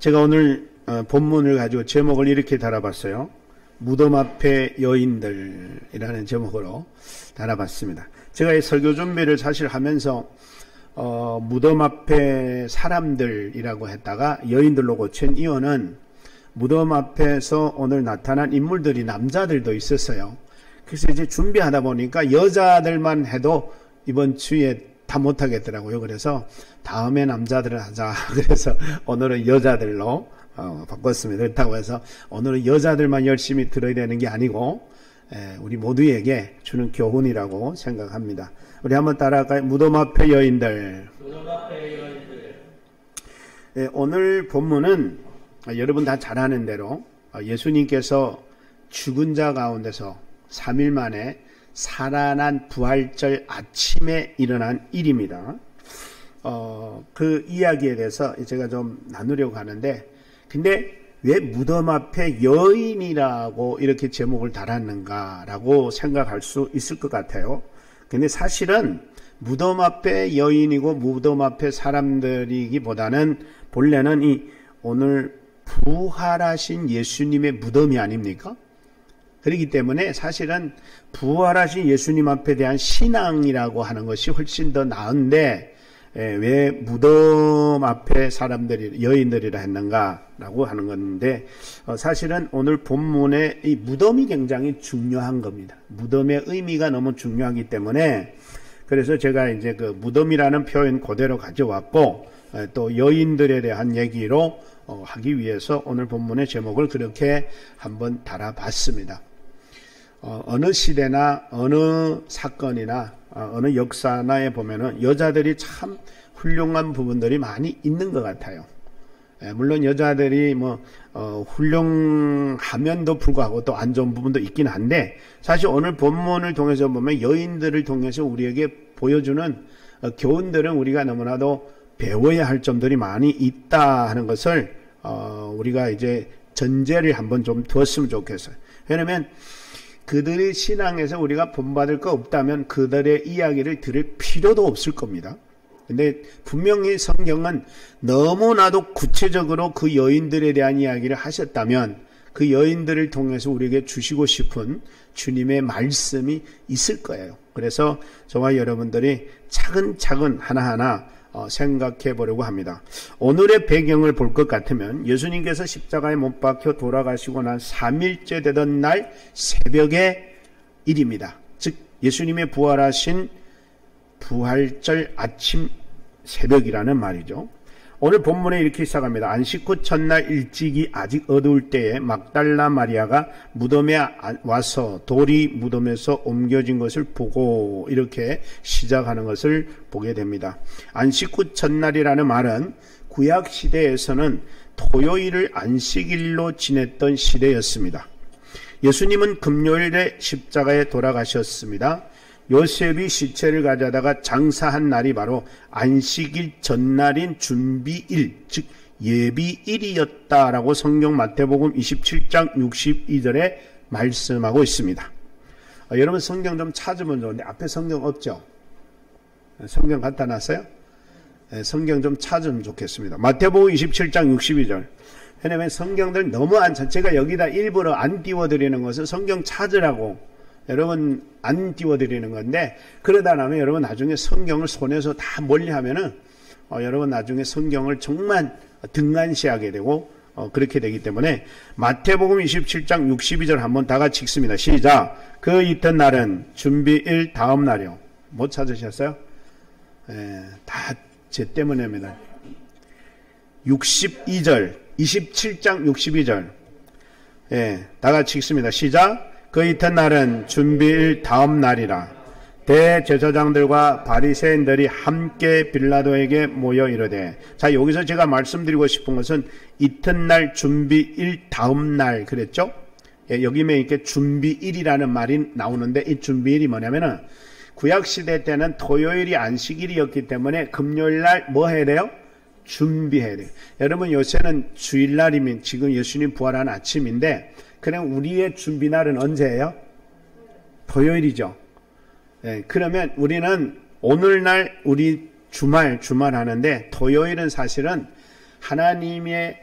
제가 오늘 본문을 가지고 제목을 이렇게 달아봤어요. 무덤 앞의 여인들이라는 제목으로 달아봤습니다. 제가 이 설교 준비를 사실 하면서 무덤 앞의 사람들이라고 했다가 여인들로 고친 이유는 무덤 앞에서 오늘 나타난 인물들이 남자들도 있었어요. 그래서 이제 준비하다 보니까 여자들만 해도 이번 주에 다 못하겠더라고요. 그래서 다음에 남자들을 하자. 그래서 오늘은 여자들로 바꿨습니다. 그렇다고 해서 오늘은 여자들만 열심히 들어야 되는 게 아니고 우리 모두에게 주는 교훈이라고 생각합니다. 우리 한번 따라할까요? 무덤 앞의 여인들. 무덤 앞의 여인들. 오늘 본문은 여러분 다 잘 아는 대로 예수님께서 죽은 자 가운데서 3일 만에 살아난 부활절 아침에 일어난 일입니다. 그 이야기에 대해서 제가 좀 나누려고 하는데, 근데 왜 무덤 앞에 여인이라고 이렇게 제목을 달았는가라고 생각할 수 있을 것 같아요. 근데 사실은 무덤 앞에 여인이고 무덤 앞에 사람들이기보다는 본래는 이 오늘 부활하신 예수님의 무덤이 아닙니까? 그렇기 때문에 사실은 부활하신 예수님 앞에 대한 신앙이라고 하는 것이 훨씬 더 나은데 왜 무덤 앞에 사람들이 여인들이라 했는가라고 하는 건데, 사실은 오늘 본문에 이 무덤이 굉장히 중요한 겁니다. 무덤의 의미가 너무 중요하기 때문에 그래서 제가 이제 그 무덤이라는 표현 그대로 가져왔고, 또 여인들에 대한 얘기로 하기 위해서 오늘 본문의 제목을 그렇게 한번 달아봤습니다. 어느 시대나 어느 사건이나 어느 역사나에 보면은 여자들이 참 훌륭한 부분들이 많이 있는 것 같아요. 물론 여자들이 훌륭하면도 불구하고 또 안 좋은 부분도 있긴 한데, 사실 오늘 본문을 통해서 보면 여인들을 통해서 우리에게 보여주는 교훈들은 우리가 너무나도 배워야 할 점들이 많이 있다 하는 것을 우리가 이제 전제를 한번 좀 두었으면 좋겠어요. 왜냐하면 그들의 신앙에서 우리가 본받을 거 없다면 그들의 이야기를 들을 필요도 없을 겁니다. 근데 분명히 성경은 너무나도 구체적으로 그 여인들에 대한 이야기를 하셨다면 그 여인들을 통해서 우리에게 주시고 싶은 주님의 말씀이 있을 거예요. 그래서 저와 여러분들이 차근차근 하나하나 생각해 보려고 합니다. 오늘의 배경을 볼 것 같으면 예수님께서 십자가에 못 박혀 돌아가시고 난 3일째 되던 날 새벽의 일입니다. 즉 예수님의 부활하신 부활절 아침 새벽이라는 말이죠. 오늘 본문에 이렇게 시작합니다. 안식 후 첫날 일찍이 아직 어두울 때에 막달라 마리아가 무덤에 와서 돌이 무덤에서 옮겨진 것을 보고, 이렇게 시작하는 것을 보게 됩니다. 안식 후 첫날이라는 말은 구약 시대에서는 토요일을 안식일로 지냈던 시대였습니다. 예수님은 금요일에 십자가에 돌아가셨습니다. 요셉이 시체를 가져다가 장사한 날이 바로 안식일 전날인 준비일, 즉 예비일이었다라고 성경 마태복음 27장 62절에 말씀하고 있습니다. 여러분 성경 좀 찾으면 좋은데 앞에 성경 없죠? 성경 갖다 놨어요? 성경 좀 찾으면 좋겠습니다. 마태복음 27장 62절. 왜냐하면 성경들 너무 제가 여기다 일부러 안 띄워드리는 것은 성경 찾으라고 여러분 안 띄워드리는 건데, 그러다 나면 여러분 나중에 성경을 손에서 다 멀리 하면은 여러분 나중에 성경을 정말 등한시하게 되고 그렇게 되기 때문에 마태복음 27장 62절 한번 다 같이 읽습니다. 시작. 그 이튿날은 준비일 다음 날이요. 못 찾으셨어요? 다 제 때문입니다. 62절 27장 62절 다 같이 읽습니다. 시작. 그 이튿날은 준비일 다음 날이라. 대제사장들과 바리새인들이 함께 빌라도에게 모여 이르되. 자, 여기서 제가 말씀드리고 싶은 것은 이튿날 준비일 다음 날 그랬죠? 여기 면 이렇게 준비일이라는 말이 나오는데, 이 준비일이 뭐냐면은 구약시대 때는 토요일이 안식일이었기 때문에 금요일날 뭐 해야 돼요? 준비해야 돼요. 여러분 요새는 주일날이면 지금 예수님 부활한 아침인데, 그냥 우리의 준비날은 언제예요? 토요일이죠. 그러면 우리는 오늘날 우리 주말 하는데, 토요일은 사실은 하나님의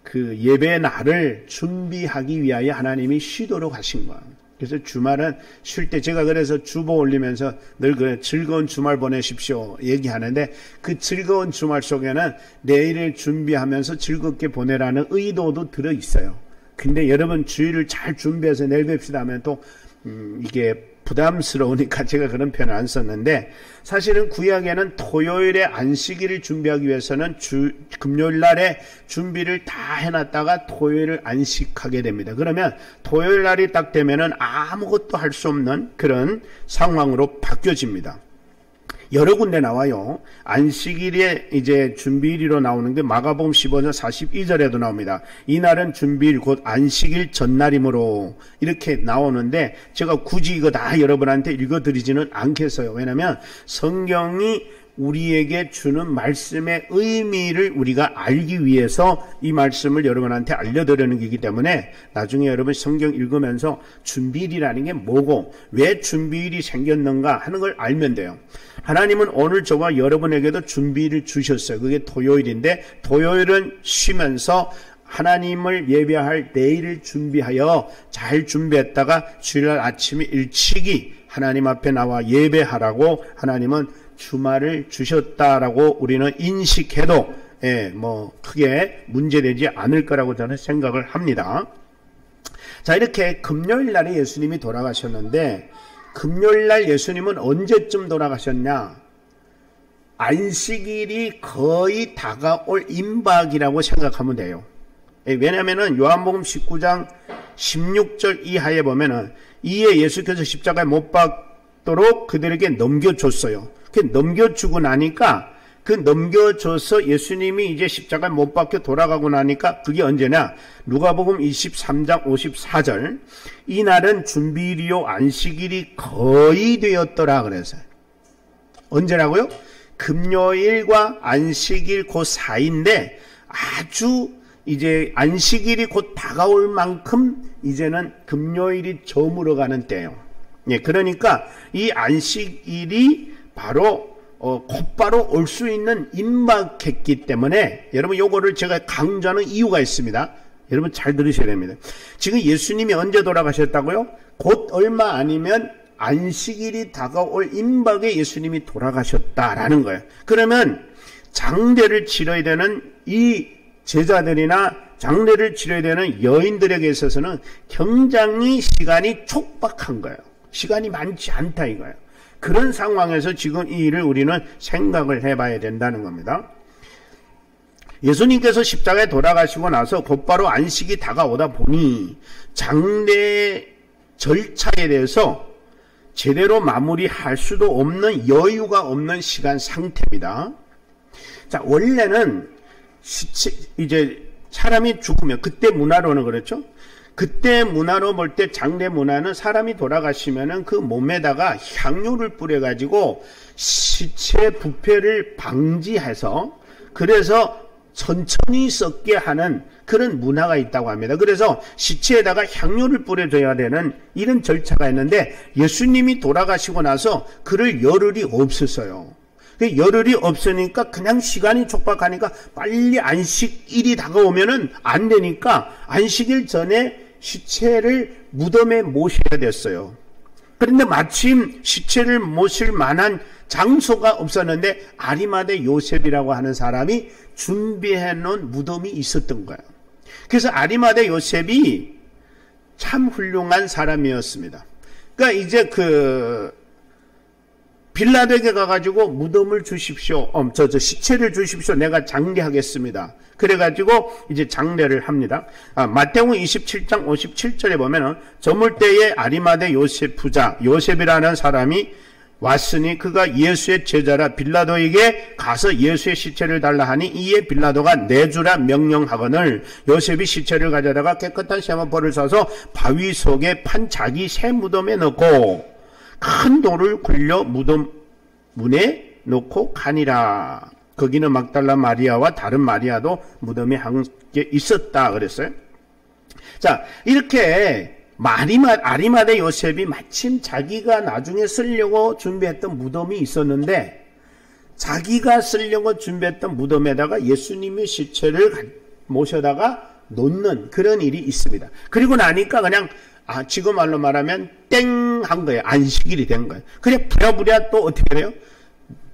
그 예배 날을 준비하기 위하여 하나님이 쉬도록 하신 거예요. 그래서 주말은 쉴 때 제가 그래서 주보 올리면서 늘 그래 즐거운 주말 보내십시오 얘기하는데 그 즐거운 주말 속에는 내일을 준비하면서 즐겁게 보내라는 의도도 들어있어요. 근데 여러분 주일을 잘 준비해서 내일 뵙시다 하면 또 이게 부담스러우니까 제가 그런 표현을 안 썼는데 사실은 구약에는 토요일에 안식일을 준비하기 위해서는 금요일 날에 준비를 다 해놨다가 토요일을 안식하게 됩니다. 그러면 토요일 날이 딱 되면은 아무것도 할 수 없는 그런 상황으로 바뀌어집니다. 여러 군데 나와요. 안식일에 이제 준비일로 나오는 게 마가복음 15장 42절에도 나옵니다. 이날은 준비일 곧 안식일 전날이므로 이렇게 나오는데 제가 굳이 이거 다 여러분한테 읽어드리지는 않겠어요. 왜냐하면 성경이 우리에게 주는 말씀의 의미를 우리가 알기 위해서 이 말씀을 여러분한테 알려드리는 거기 때문에 나중에 여러분 성경 읽으면서 준비일이라는 게 뭐고 왜 준비일이 생겼는가 하는 걸 알면 돼요. 하나님은 오늘 저와 여러분에게도 준비일을 주셨어요. 그게 토요일인데 토요일은 쉬면서 하나님을 예배할 내일을 준비하여 잘 준비했다가 주일날 아침에 일찍이 하나님 앞에 나와 예배하라고 하나님은 주말을 주셨다라고 우리는 인식해도 크게 문제되지 않을 거라고 저는 생각을 합니다. 자, 이렇게 금요일 날에 예수님이 돌아가셨는데 금요일 날 예수님은 언제쯤 돌아가셨냐? 안식일이 거의 다가올 임박이라고 생각하면 돼요. 왜냐하면 요한복음 19장 16절 이하에 보면은 이에 예수께서 십자가에 못 박도록 그들에게 넘겨줬어요. 넘겨주고 나니까 그 넘겨줘서 예수님이 이제 십자가에 못 박혀 돌아가고 나니까 그게 언제냐? 누가복음 23장 54절 이날은 준비일이요 안식일이 거의 되었더라 그래서 언제라고요? 금요일과 안식일 그 사이인데 아주 이제 안식일이 곧 다가올 만큼 이제는 금요일이 저물어 가는 때예요. 예, 그러니까 이 안식일이 바로 곧바로 올 수 있는 임박했기 때문에 여러분 요거를 제가 강조하는 이유가 있습니다. 여러분 잘 들으셔야 됩니다. 지금 예수님이 언제 돌아가셨다고요? 곧 얼마 아니면 안식일이 다가올 임박에 예수님이 돌아가셨다라는 거예요. 그러면 장례를 치러야 되는 이 제자들이나 장례를 치러야 되는 여인들에게 있어서는 굉장히 시간이 촉박한 거예요. 시간이 많지 않다 이거예요. 그런 상황에서 지금 이 일을 우리는 생각을 해봐야 된다는 겁니다. 예수님께서 십자가에 돌아가시고 나서 곧바로 안식이 다가오다 보니 장례 절차에 대해서 제대로 마무리할 수도 없는 여유가 없는 시간 상태입니다. 자, 원래는 이제 사람이 죽으면 그때 문화로는 그렇죠. 그때 문화로 볼 때 장례 문화는 사람이 돌아가시면은 그 몸에다가 향유를 뿌려가지고 시체 부패를 방지해서 그래서 천천히 썩게 하는 그런 문화가 있다고 합니다. 그래서 시체에다가 향유를 뿌려줘야 되는 이런 절차가 있는데 예수님이 돌아가시고 나서 그럴 여를이 없었어요. 열흘이 없으니까 그냥 시간이 촉박하니까 빨리 안식일이 다가오면은 안 되니까 안식일 전에 시체를 무덤에 모셔야 됐어요. 그런데 마침 시체를 모실 만한 장소가 없었는데 아리마대 요셉이라고 하는 사람이 준비해 놓은 무덤이 있었던 거예요. 그래서 아리마대 요셉이 참 훌륭한 사람이었습니다. 그러니까 이제 빌라도에게 가가지고 무덤을 주십시오. 시체를 주십시오. 내가 장례하겠습니다. 그래가지고 이제 장례를 합니다. 마태복음 27장 57절에 보면은 저물 때에 아리마대 요셉 부자 요셉이라는 사람이 왔으니 그가 예수의 제자라 빌라도에게 가서 예수의 시체를 달라 하니 이에 빌라도가 내주라 명령하거늘 요셉이 시체를 가져다가 깨끗한 세마포를 사서 바위 속에 판 자기 새 무덤에 넣고 큰 돌을 굴려 무덤 문에 놓고 가니라. 거기는 막달라 마리아와 다른 마리아도 무덤에 함께 있었다 그랬어요. 자, 이렇게 아리마대 요셉이 마침 자기가 나중에 쓰려고 준비했던 무덤이 있었는데 자기가 쓰려고 준비했던 무덤에다가 예수님의 시체를 모셔다가 놓는 그런 일이 있습니다. 그리고 나니까 그냥 지금 말로 말하면 땡 한 거예요. 안식일이 된 거예요. 그냥 부랴부랴 또 어떻게 해요?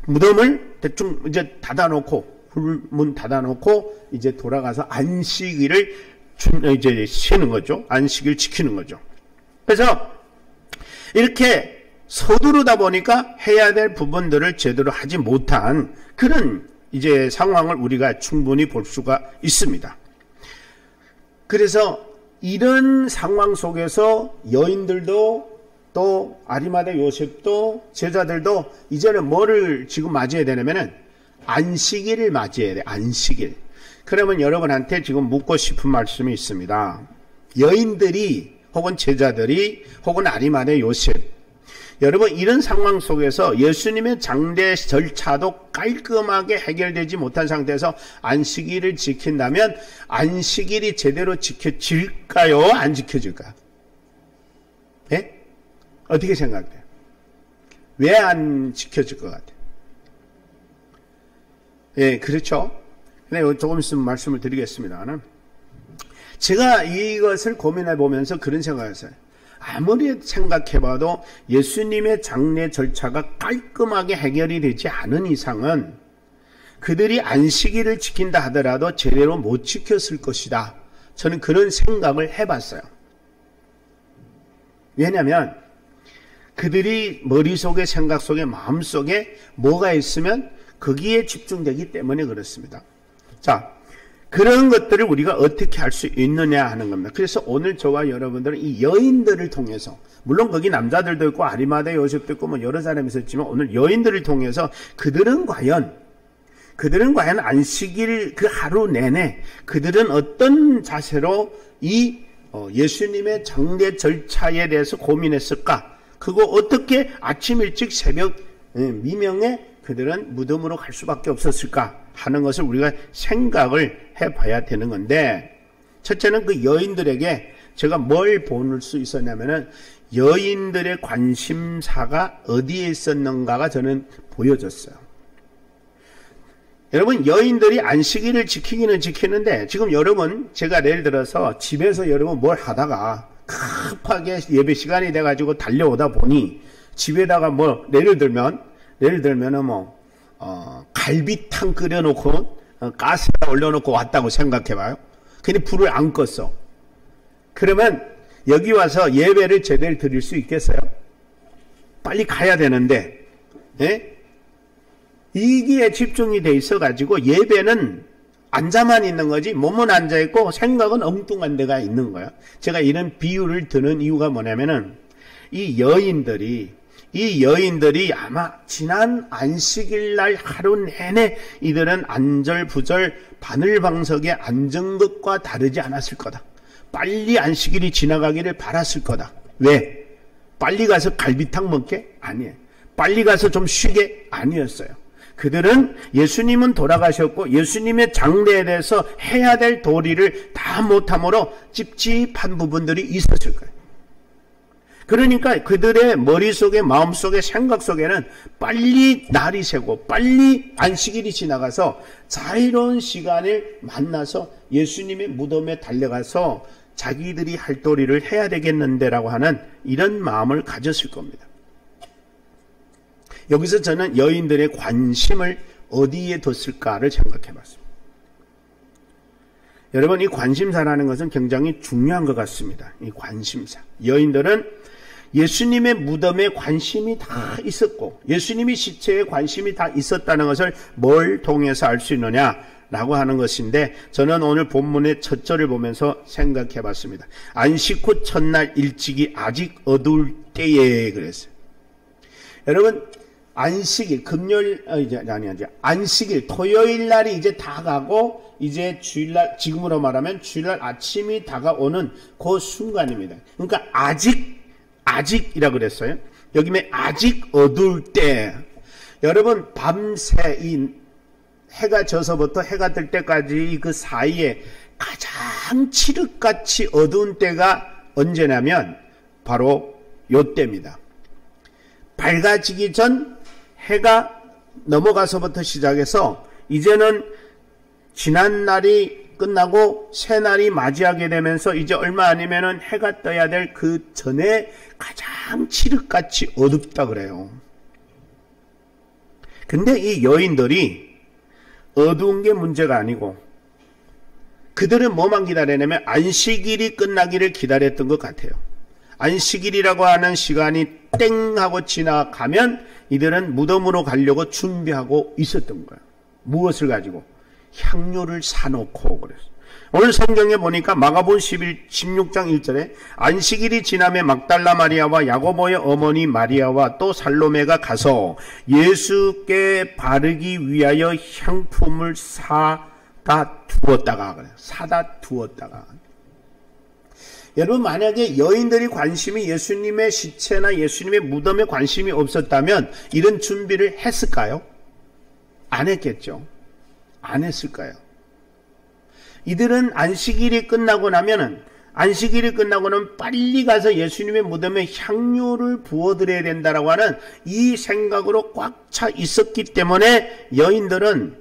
무덤을 대충 이제 닫아놓고 문 닫아놓고 이제 돌아가서 안식일을 이제 쉬는 거죠. 안식일 지키는 거죠. 그래서 이렇게 서두르다 보니까 해야 될 부분들을 제대로 하지 못한 그런 이제 상황을 우리가 충분히 볼 수가 있습니다. 그래서 이런 상황 속에서 여인들도 또 아리마대 요셉도 제자들도 이제는 뭐를 지금 맞이해야 되냐면은 안식일을 맞이해야 돼. 안식일. 그러면 여러분한테 지금 묻고 싶은 말씀이 있습니다. 여인들이 혹은 제자들이 혹은 아리마대 요셉, 여러분 이런 상황 속에서 예수님의 장례 절차도 깔끔하게 해결되지 못한 상태에서 안식일을 지킨다면 안식일이 제대로 지켜질까요? 안 지켜질까요? 예? 어떻게 생각돼요? 왜 안 지켜질 것 같아요? 예, 그렇죠. 근데 조금 있으면 말씀을 드리겠습니다는 제가 이것을 고민해 보면서 그런 생각을 했어요. 아무리 생각해봐도 예수님의 장례 절차가 깔끔하게 해결이 되지 않은 이상은 그들이 안식일을 지킨다 하더라도 제대로 못 지켰을 것이다. 저는 그런 생각을 해봤어요. 왜냐하면 그들이 머릿속에 생각 속에 마음속에 뭐가 있으면 거기에 집중되기 때문에 그렇습니다. 자, 그런 것들을 우리가 어떻게 할 수 있느냐 하는 겁니다. 그래서 오늘 저와 여러분들은 이 여인들을 통해서, 물론 거기 남자들도 있고 아리마대 요셉도 있고 뭐 여러 사람이 있었지만 오늘 여인들을 통해서 그들은 과연 안식일 그 하루 내내 그들은 어떤 자세로 이 예수님의 장례 절차에 대해서 고민했을까? 그거 어떻게 아침 일찍 새벽 미명에 그들은 무덤으로 갈 수밖에 없었을까 하는 것을 우리가 생각을 해봐야 되는 건데, 첫째는 그 여인들에게 제가 뭘 보낼 수 있었냐면은 여인들의 관심사가 어디에 있었는가가 저는 보여졌어요. 여러분 여인들이 안식일을 지키기는 지키는데 지금 여러분 제가 예를 들어서 집에서 여러분 뭘 하다가 급하게 예배 시간이 돼가지고 달려오다 보니 집에다가 뭐 예를 들면은 갈비탕 끓여놓고 가스에 올려놓고 왔다고 생각해봐요. 근데 불을 안 껐어. 그러면 여기 와서 예배를 제대로 드릴 수 있겠어요? 빨리 가야 되는데, 예? 이기에 집중이 돼 있어가지고 예배는 앉아만 있는 거지 몸은 앉아있고 생각은 엉뚱한 데가 있는 거야. 제가 이런 비유를 드는 이유가 뭐냐면은 이 여인들이 아마 지난 안식일 날 하루 내내 이들은 안절부절 바늘방석에 앉은 것과 다르지 않았을 거다. 빨리 안식일이 지나가기를 바랐을 거다. 왜? 빨리 가서 갈비탕 먹게? 아니에요. 빨리 가서 좀 쉬게? 아니었어요. 그들은 예수님은 돌아가셨고 예수님의 장례에 대해서 해야 될 도리를 다 못함으로 찝찝한 부분들이 있었을 거예요. 그러니까 그들의 머릿속에 마음속에 생각 속에는 빨리 날이 새고 빨리 안식일이 지나가서 자유로운 시간을 만나서 예수님의 무덤에 달려가서 자기들이 할 도리를 해야 되겠는데라고 하는 이런 마음을 가졌을 겁니다. 여기서 저는 여인들의 관심을 어디에 뒀을까를 생각해 봤습니다. 여러분 이 관심사라는 것은 굉장히 중요한 것 같습니다. 이 관심사. 여인들은 예수님의 무덤에 관심이 다 있었고 예수님이 시체에 관심이 다 있었다는 것을 뭘 통해서 알 수 있느냐라고 하는 것인데 저는 오늘 본문의 첫 절을 보면서 생각해 봤습니다. 안식 후 첫날 일찍이 아직 어두울 때에 그랬어요. 여러분 안식일 안식일 토요일 날이 이제 다 가고 이제 주일날 지금으로 말하면 주일날 아침이 다가오는 그 순간입니다. 그러니까 아직이라 그랬어요. 여기면 아직 어두울 때. 여러분 밤새 이 해가 져서부터 해가 뜰 때까지 그 사이에 가장 칠흑같이 어두운 때가 언제냐면 바로 요 때입니다. 밝아지기 전 해가 넘어가서부터 시작해서 이제는 지난 날이 끝나고 새날이 맞이하게 되면서 이제 얼마 아니면은 해가 떠야 될 그 전에 가장 칠흑같이 어둡다 그래요. 근데 이 여인들이 어두운 게 문제가 아니고 그들은 뭐만 기다리냐면 안식일이 끝나기를 기다렸던 것 같아요. 안식일이라고 하는 시간이 땡 하고 지나가면 이들은 무덤으로 가려고 준비하고 있었던 거예요. 무엇을 가지고? 향료를 사놓고 그랬어요. 오늘 성경에 보니까 마가복음 16장 1절에 안식일이 지나며 mag달라 마리아와 야고보의 어머니 마리아와 또 살로메가 가서 예수께 바르기 위하여 향품을 사다 두었다가 그래요. 사다 두었다가. 여러분 만약에 여인들이 관심이 예수님의 시체나 예수님의 무덤에 관심이 없었다면 이런 준비를 했을까요? 안 했겠죠. 안 했을까요? 이들은 안식일이 끝나고 나면은 빨리 가서 예수님의 무덤에 향료를 부어드려야 된다라고 하는 이 생각으로 꽉 차 있었기 때문에 여인들은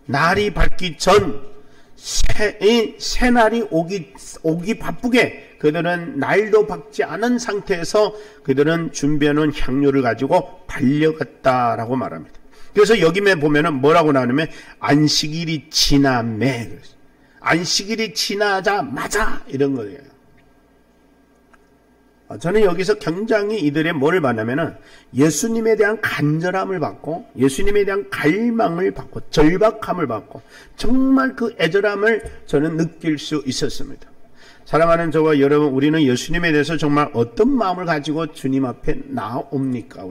날이 밝기 전 새날이 오기 바쁘게 그들은 날도 밝지 않은 상태에서 그들은 준비해놓은 향료를 가지고 달려갔다라고 말합니다. 그래서 여기에 보면은 뭐라고 나오냐면 안식일이 지나매, 안식일이 지나자마자 이런 거예요. 저는 여기서 굉장히 이들의 뭐를 봤냐면은 예수님에 대한 간절함을 받고 예수님에 대한 갈망을 받고 절박함을 받고 정말 그 애절함을 저는 느낄 수 있었습니다. 사랑하는 저와 여러분, 우리는 예수님에 대해서 정말 어떤 마음을 가지고 주님 앞에 나옵니까?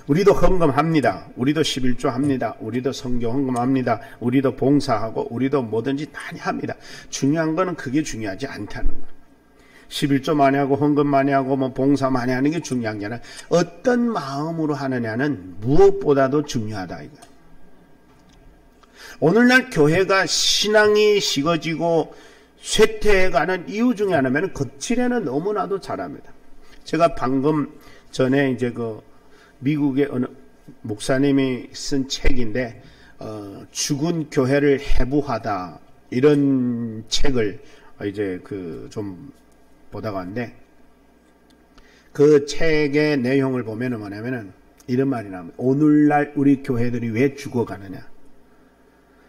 우리도 헌금합니다. 우리도 11조 합니다. 우리도 성교 헌금합니다. 우리도 봉사하고 우리도 뭐든지 많이 합니다. 중요한 거는 그게 중요하지 않다는 거예요. 11조 많이 하고 헌금 많이 하고 뭐 봉사 많이 하는 게 중요한 게 아니라 어떤 마음으로 하느냐는 무엇보다도 중요하다 이거예요. 오늘날 교회가 신앙이 식어지고 쇠퇴해가는 이유 중에 하나는 거칠에는 너무나도 잘합니다. 제가 방금 전에 이제 그 미국의 어느 목사님이 쓴 책인데 죽은 교회를 해부하다 이런 책을 이제 그 좀 보다가 왔는데 그 책의 내용을 보면은 뭐냐면은 이런 말이 나옵니다. 오늘날 우리 교회들이 왜 죽어가느냐?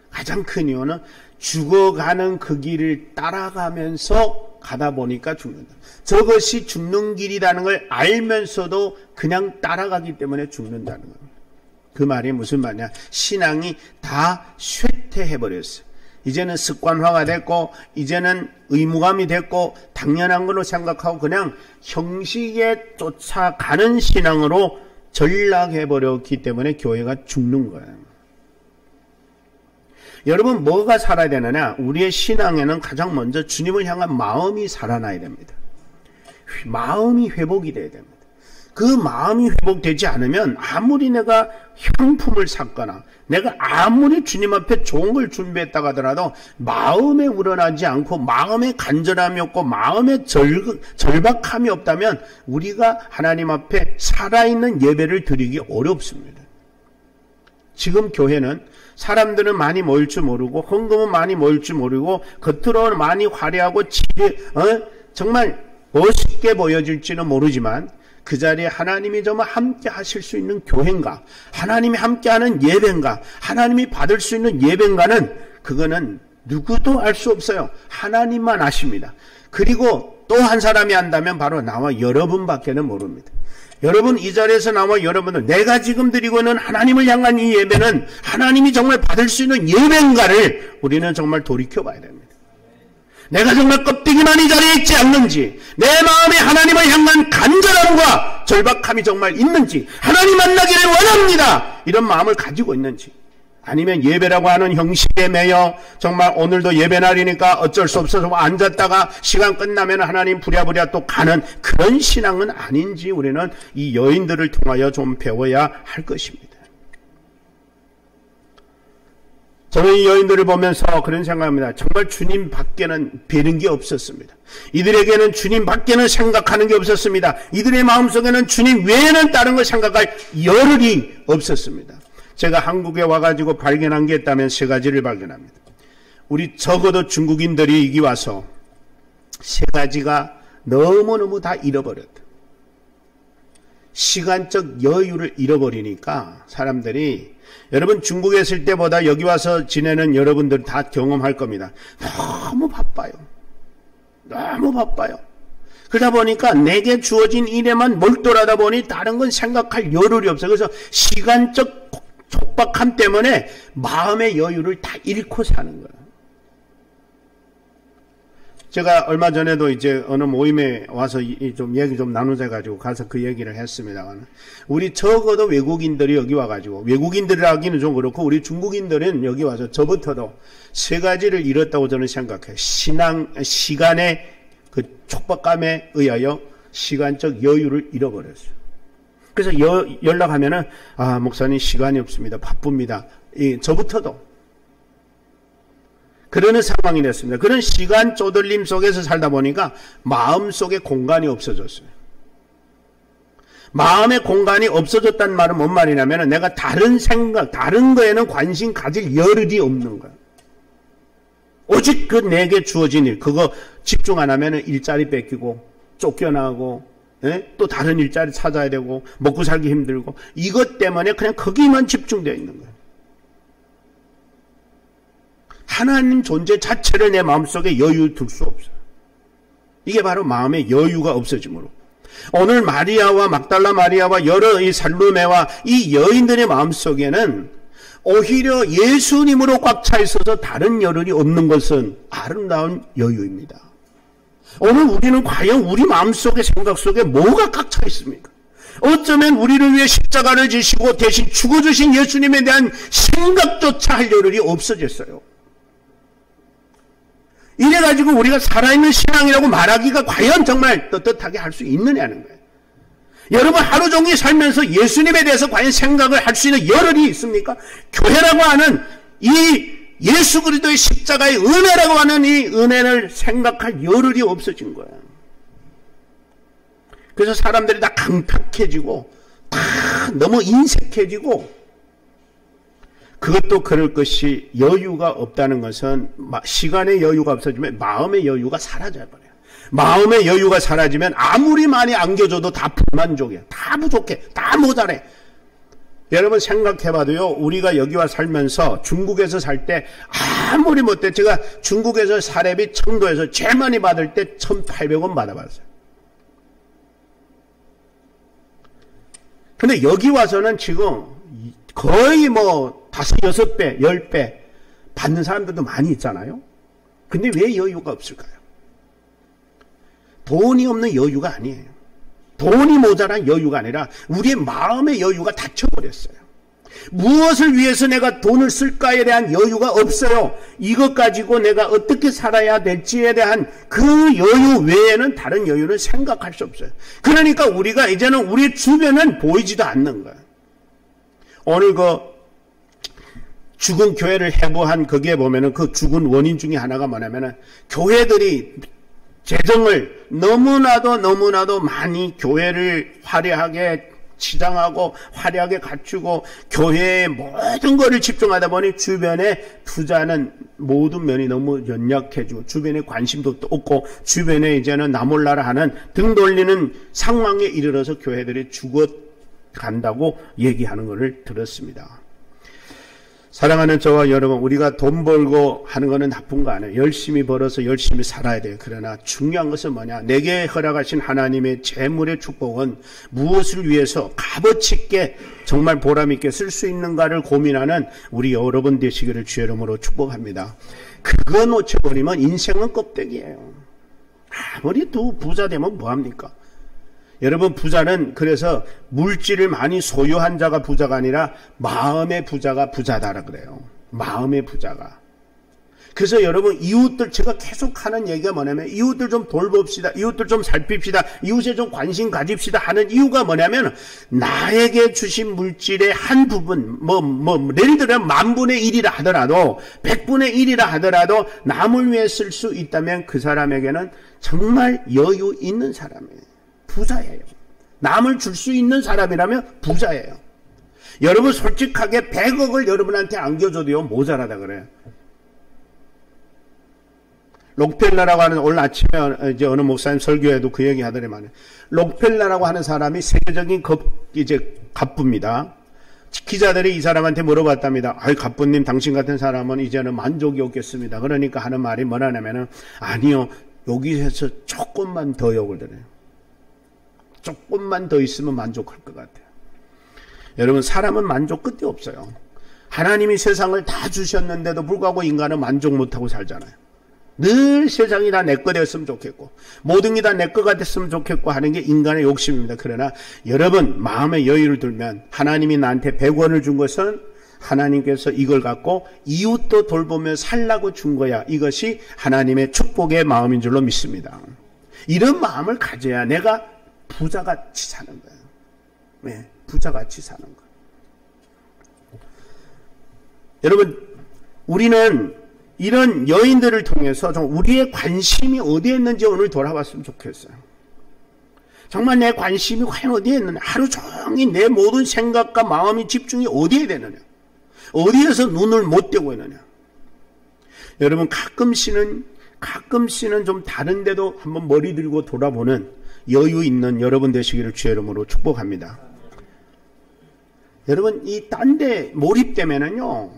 가장 큰 이유는 죽어가는 그 길을 따라가면서 가다 보니까 죽는다. 저것이 죽는 길이라는 걸 알면서도 그냥 따라가기 때문에 죽는다는 겁니다. 그 말이 무슨 말이냐? 신앙이 다 쇠퇴해버렸어요. 이제는 습관화가 됐고 이제는 의무감이 됐고 당연한 걸로 생각하고 그냥 형식에 쫓아가는 신앙으로 전락해버렸기 때문에 교회가 죽는 거예요. 여러분 뭐가 살아야 되느냐? 우리의 신앙에는 가장 먼저 주님을 향한 마음이 살아나야 됩니다. 마음이 회복이 돼야 됩니다. 그 마음이 회복되지 않으면 아무리 내가 향품을 샀거나 내가 아무리 주님 앞에 좋은 걸 준비했다고 하더라도 마음에 우러나지 않고 마음에 간절함이 없고 마음에 절박함이 없다면 우리가 하나님 앞에 살아있는 예배를 드리기 어렵습니다. 지금 교회는 사람들은 많이 모일 줄 모르고 헌금은 많이 모일 줄 모르고 겉으로는 많이 화려하고 정말 멋있게 보여질지는 모르지만 그 자리에 하나님이 정말 함께 하실 수 있는 교회인가, 하나님이 함께하는 예배인가, 하나님이 받을 수 있는 예배인가는 그거는 누구도 알 수 없어요. 하나님만 아십니다. 그리고 또 한 사람이 한다면 바로 나와 여러분밖에는 모릅니다. 여러분 이 자리에서 나와 여러분은 내가 지금 드리고 있는 하나님을 향한 이 예배는 하나님이 정말 받을 수 있는 예배인가를 우리는 정말 돌이켜봐야 됩니다. 내가 정말 껍데기만 이 자리에 있지 않는지, 내 마음에 하나님을 향한 간절함과 절박함이 정말 있는지, 하나님 만나기를 원합니다 이런 마음을 가지고 있는지, 아니면 예배라고 하는 형식에 매여 정말 오늘도 예배날이니까 어쩔 수 없어서 앉았다가 시간 끝나면 하나님 부랴부랴 또 가는 그런 신앙은 아닌지 우리는 이 여인들을 통하여 좀 배워야 할 것입니다. 저는 이 여인들을 보면서 그런 생각합니다. 정말 주님 밖에는 뵈는 게 없었습니다. 이들에게는 주님 밖에는 생각하는 게 없었습니다. 이들의 마음속에는 주님 외에는 다른 걸 생각할 열흘이 없었습니다. 제가 한국에 와가지고 발견한 게 있다면 세 가지를 발견합니다. 우리 적어도 중국인들이 여기 와서 세 가지가 너무너무 다 잃어버렸다. 시간적 여유를 잃어버리니까 사람들이, 여러분 중국에 있을 때보다 여기 와서 지내는 여러분들 다 경험할 겁니다. 너무 바빠요. 너무 바빠요. 그러다 보니까 내게 주어진 일에만 몰두하다 보니 다른 건 생각할 여력이 없어요. 그래서 시간적 촉박함 때문에 마음의 여유를 다 잃고 사는 거예요. 제가 얼마 전에도 이제 어느 모임에 와서 좀 얘기 좀 나누자 가지고 가서 그 얘기를 했습니다. 우리 적어도 외국인들이 여기 와가지고, 외국인들이라기는 좀 그렇고 우리 중국인들은 여기 와서 저부터도 세 가지를 잃었다고 저는 생각해요. 시간의 그 촉박감에 의하여 시간적 여유를 잃어버렸어요. 그래서 연락하면은, 목사님 시간이 없습니다. 바쁩니다. 저부터도 그러는 상황이 됐습니다. 그런 시간 쪼들림 속에서 살다 보니까 마음속에 공간이 없어졌어요. 마음의 공간이 없어졌다는 말은 뭔 말이냐면 내가 다른 생각, 다른 거에는 관심 가질 여력이 없는 거예요. 오직 그 내게 주어진 일, 그거 집중 안 하면 일자리 뺏기고 쫓겨나고, 또 다른 일자리 찾아야 되고 먹고 살기 힘들고, 이것 때문에 그냥 거기만 집중되어 있는 거예요. 하나님 존재 자체를 내 마음속에 여유 둘 수 없어요. 이게 바로 마음의 여유가 없어짐으로, 오늘 마리아와 막달라 마리아와 여러 이 살로메와 이 여인들의 마음속에는 오히려 예수님으로 꽉 차 있어서 다른 여력이 없는 것은 아름다운 여유입니다. 오늘 우리는 과연 우리 마음속에, 생각 속에 뭐가 꽉 차 있습니까? 어쩌면 우리를 위해 십자가를 지시고 대신 죽어주신 예수님에 대한 생각조차 할 여력이 없어졌어요. 이래가지고 우리가 살아있는 신앙이라고 말하기가 과연 정말 떳떳하게 할 수 있느냐는 거예요. 여러분 하루 종일 살면서 예수님에 대해서 과연 생각을 할 수 있는 여력이 있습니까? 교회라고 하는 이 예수 그리스도의 십자가의 은혜라고 하는 이 은혜를 생각할 여력이 없어진 거예요. 그래서 사람들이 다 강팍해지고 다 너무 인색해지고, 그것도 그럴 것이 여유가 없다는 것은 시간의 여유가 없어지면 마음의 여유가 사라져버려요. 마음의 여유가 사라지면 아무리 많이 안겨줘도 다 불만족이에요. 다 부족해. 다 모자래. 여러분 생각해봐도요, 우리가 여기 와 살면서 중국에서 살 때 아무리 못해, 제가 중국에서 사례비 청도에서 제일 많이 받을 때 1,800원 받아봤어요. 근데 여기 와서는 지금 거의 뭐 5, 6배, 10배 받는 사람들도 많이 있잖아요. 근데 왜 여유가 없을까요? 돈이 없는 여유가 아니에요. 돈이 모자란 여유가 아니라 우리의 마음의 여유가 닫혀버렸어요. 무엇을 위해서 내가 돈을 쓸까에 대한 여유가 없어요. 이것 가지고 내가 어떻게 살아야 될지에 대한 그 여유 외에는 다른 여유는 생각할 수 없어요. 그러니까 우리가 이제는 우리 주변은 보이지도 않는 거예요. 오늘 죽은 교회를 해부한 거기에 보면은 그 죽은 원인 중에 하나가 뭐냐면은 교회들이 재정을 너무나도 많이 교회를 화려하게 치장하고 화려하게 갖추고 교회에 모든 것을 집중하다 보니 주변에 투자하는 모든 면이 너무 연약해지고 주변에 관심도 없고 주변에 이제는 나 몰라라 하는 등 돌리는 상황에 이르러서 교회들이 죽어간다고 얘기하는 것을 들었습니다. 사랑하는 저와 여러분, 우리가 돈 벌고 하는 것은 나쁜 거 아니에요. 열심히 벌어서 열심히 살아야 돼요. 그러나 중요한 것은 뭐냐? 내게 허락하신 하나님의 재물의 축복은 무엇을 위해서 값어치 있게 정말 보람 있게 쓸 수 있는가를 고민하는 우리 여러분 되시기를 주의 이름으로 축복합니다. 그거 놓쳐버리면 인생은 껍데기예요. 아무리 또 부자 되면 뭐합니까? 여러분, 부자는 그래서 물질을 많이 소유한 자가 부자가 아니라 마음의 부자가 부자다라 그래요. 마음의 부자가. 그래서 여러분, 이웃들, 제가 계속 하는 얘기가 뭐냐면 이웃들 좀 돌봅시다, 이웃들 좀 살핍시다, 이웃에 좀 관심 가집시다 하는 이유가 뭐냐면 나에게 주신 물질의 한 부분, 예를 들어 10,000분의 1이라 하더라도 100분의 1이라 하더라도 남을 위해 쓸 수 있다면 그 사람에게는 정말 여유 있는 사람이에요. 부자예요. 남을 줄 수 있는 사람이라면 부자예요. 여러분 솔직하게 100억을 여러분한테 안겨줘도요 모자라다 그래요. 록펠러라고 하는 오늘 아침에 이제 어느 목사님 설교에도 그 얘기 하더니만 록펠러라고 하는 사람이 세계적인 갑부입니다. 기자들이 이 사람한테 물어봤답니다. 아이 갑부님 당신 같은 사람은 이제는 만족이 없겠습니다. 그러니까 하는 말이 뭐라냐면은 아니요 여기서 조금만 더 욕을 드려요. 조금만 더 있으면 만족할 것 같아요. 여러분 사람은 만족 끝이 없어요. 하나님이 세상을 다 주셨는데도 불구하고 인간은 만족 못하고 살잖아요. 늘 세상이 다 내 거 됐으면 좋겠고 모든 게 다 내 거가 됐으면 좋겠고 하는 게 인간의 욕심입니다. 그러나 여러분 마음에 여유를 두면 하나님이 나한테 100원을 준 것은 하나님께서 이걸 갖고 이웃도 돌보며 살라고 준 거야. 이것이 하나님의 축복의 마음인 줄로 믿습니다. 이런 마음을 가져야 내가 부자같이 사는 거예요. 네, 부자같이 사는 거예요. 여러분 우리는 이런 여인들을 통해서 좀 우리의 관심이 어디에 있는지 오늘 돌아봤으면 좋겠어요. 정말 내 관심이 과연 어디에 있느냐. 하루 종일 내 모든 생각과 마음이 집중이 어디에 되느냐. 어디에서 눈을 못 떼고 있느냐. 여러분 가끔씩은 좀 다른 데도 한번 머리 들고 돌아보는 여유 있는 여러분 되시기를 주의 이름으로 축복합니다. 여러분 이 딴 데 몰입되면은요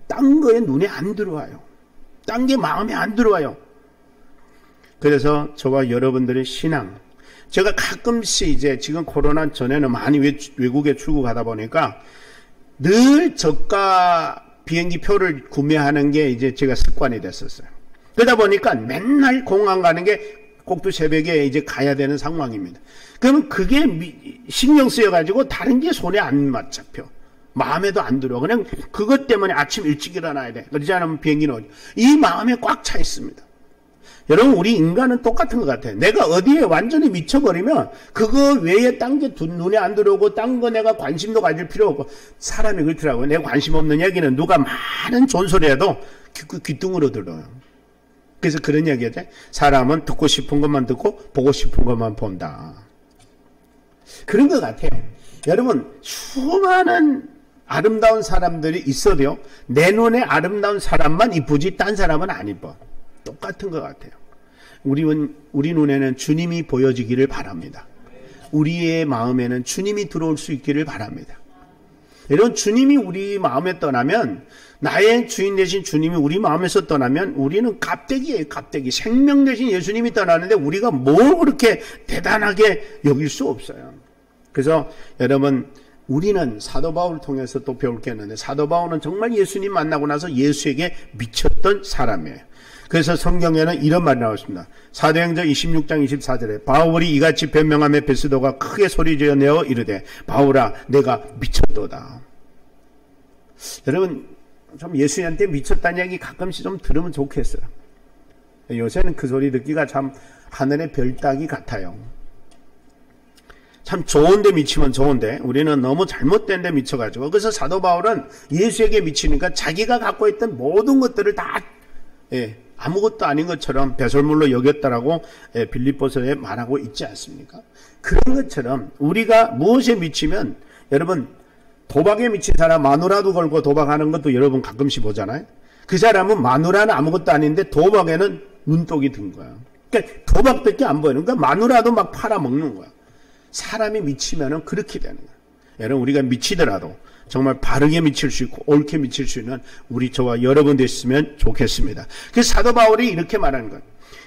딴 거에 눈에 안 들어와요. 딴 게 마음에 안 들어와요. 그래서 저와 여러분들의 신앙, 제가 가끔씩 이제 지금 코로나 전에는 많이 외국에 출국하다 보니까 늘 저가 비행기 표를 구매하는 게 이제 제가 습관이 됐었어요. 그러다 보니까 맨날 공항 가는 게 꼭두 새벽에 이제 가야 되는 상황입니다. 그러면 그게 신경 쓰여가지고 다른 게 손에 안 맞잡혀. 마음에도 안 들어. 그냥 그것 때문에 아침 일찍 일어나야 돼. 그러지 않으면 비행기는 오지. 이 마음에 꽉 차 있습니다. 여러분 우리 인간은 똑같은 것 같아요. 내가 어디에 완전히 미쳐버리면 그거 외에 딴 게 눈에 안 들어오고 딴 거 내가 관심도 가질 필요 없고 사람이 그렇더라고요. 내가 관심 없는 얘기는 누가 많은 존소리해도 귀뚱으로 들어요. 그래서 그런 얘기하죠. 사람은 듣고 싶은 것만 듣고 보고 싶은 것만 본다. 그런 것 같아요. 여러분 수많은 아름다운 사람들이 있어도요 내 눈에 아름다운 사람만 이쁘지 딴 사람은 안 이뻐. 똑같은 것 같아요. 우리 눈에는 주님이 보여지기를 바랍니다. 우리의 마음에는 주님이 들어올 수 있기를 바랍니다. 여러분 그러니까 주님이 우리 마음에 떠나면 나의 주인 되신 주님이 우리 마음에서 떠나면 우리는 갑대기예요. 갑대기. 생명 되신 예수님이 떠나는데 우리가 뭘 그렇게 대단하게 여길 수 없어요. 그래서 여러분 우리는 사도 바울을 통해서 또 배울 게 있는데 사도 바울은 정말 예수님 만나고 나서 예수에게 미쳤던 사람이에요. 그래서 성경에는 이런 말이 나왔습니다. 사도행전 26장 24절에 바울이 이같이 변명하며 베스도가 크게 소리지어 내어 이르되 바울아 내가 미쳤도다. 여러분 좀 예수님한테 미쳤다는 얘기 가끔씩 좀 들으면 좋겠어요. 요새는 그 소리 듣기가 참 하늘의 별 따기 같아요. 참 좋은데 미치면 좋은데 우리는 너무 잘못된 데 미쳐가지고 그래서 사도 바울은 예수에게 미치니까 자기가 갖고 있던 모든 것들을 다 아무것도 아닌 것처럼 배설물로 여겼다라고 빌립보서에 말하고 있지 않습니까? 그런 것처럼 우리가 무엇에 미치면 여러분 도박에 미친 사람 마누라도 걸고 도박하는 것도 여러분 가끔씩 보잖아요. 그 사람은 마누라는 아무것도 아닌데 도박에는 눈독이 든 거야. 그러니까 도박밖에 안 보이는 거야. 마누라도 막 팔아먹는 거야. 사람이 미치면은 그렇게 되는 거예요. 여러분 우리가 미치더라도 정말 바르게 미칠 수 있고 옳게 미칠 수 있는 우리 저와 여러분 됐으면 좋겠습니다. 그래서 사도 바울이 이렇게 말하는 거예요.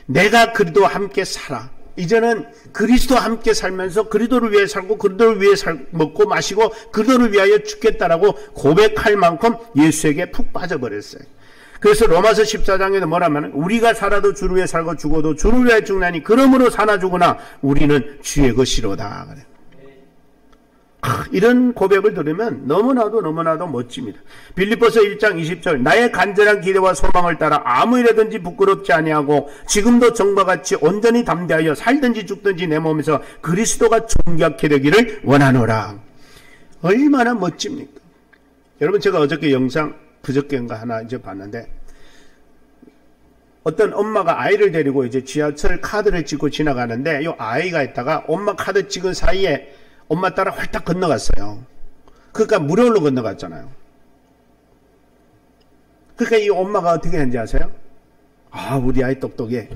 내가 그리스도와 함께 살아. 이제는 그리스도와 함께 살면서 그리스도를 위해 살고 그리스도를 위해 먹고 마시고 그리스도를 위하여 죽겠다라고 고백할 만큼 예수에게 푹 빠져버렸어요. 그래서 로마서 14장에도 뭐라면 우리가 살아도 주를 위해 살고 죽어도 주를 위해 죽나니 그러므로 사나 죽으나 우리는 주의 것이로다. 그래요. 이런 고백을 들으면 너무나도 멋집니다. 빌립보서 1장 20절 나의 간절한 기대와 소망을 따라 아무 일에든지 부끄럽지 아니하고 지금도 정과 같이 온전히 담대하여 살든지 죽든지 내 몸에서 그리스도가 존귀하게 되기를 원하노라. 얼마나 멋집니까? 여러분 제가 어저께 영상 그저께인가 하나 이제 봤는데 어떤 엄마가 아이를 데리고 이제 지하철 카드를 찍고 지나가는데 이 아이가 있다가 엄마 카드 찍은 사이에 엄마 따라 헐딱 건너갔어요. 그러니까 무료로 건너갔잖아요. 그러니까 이 엄마가 어떻게 했는지 아세요? 아, 우리 아이 똑똑해.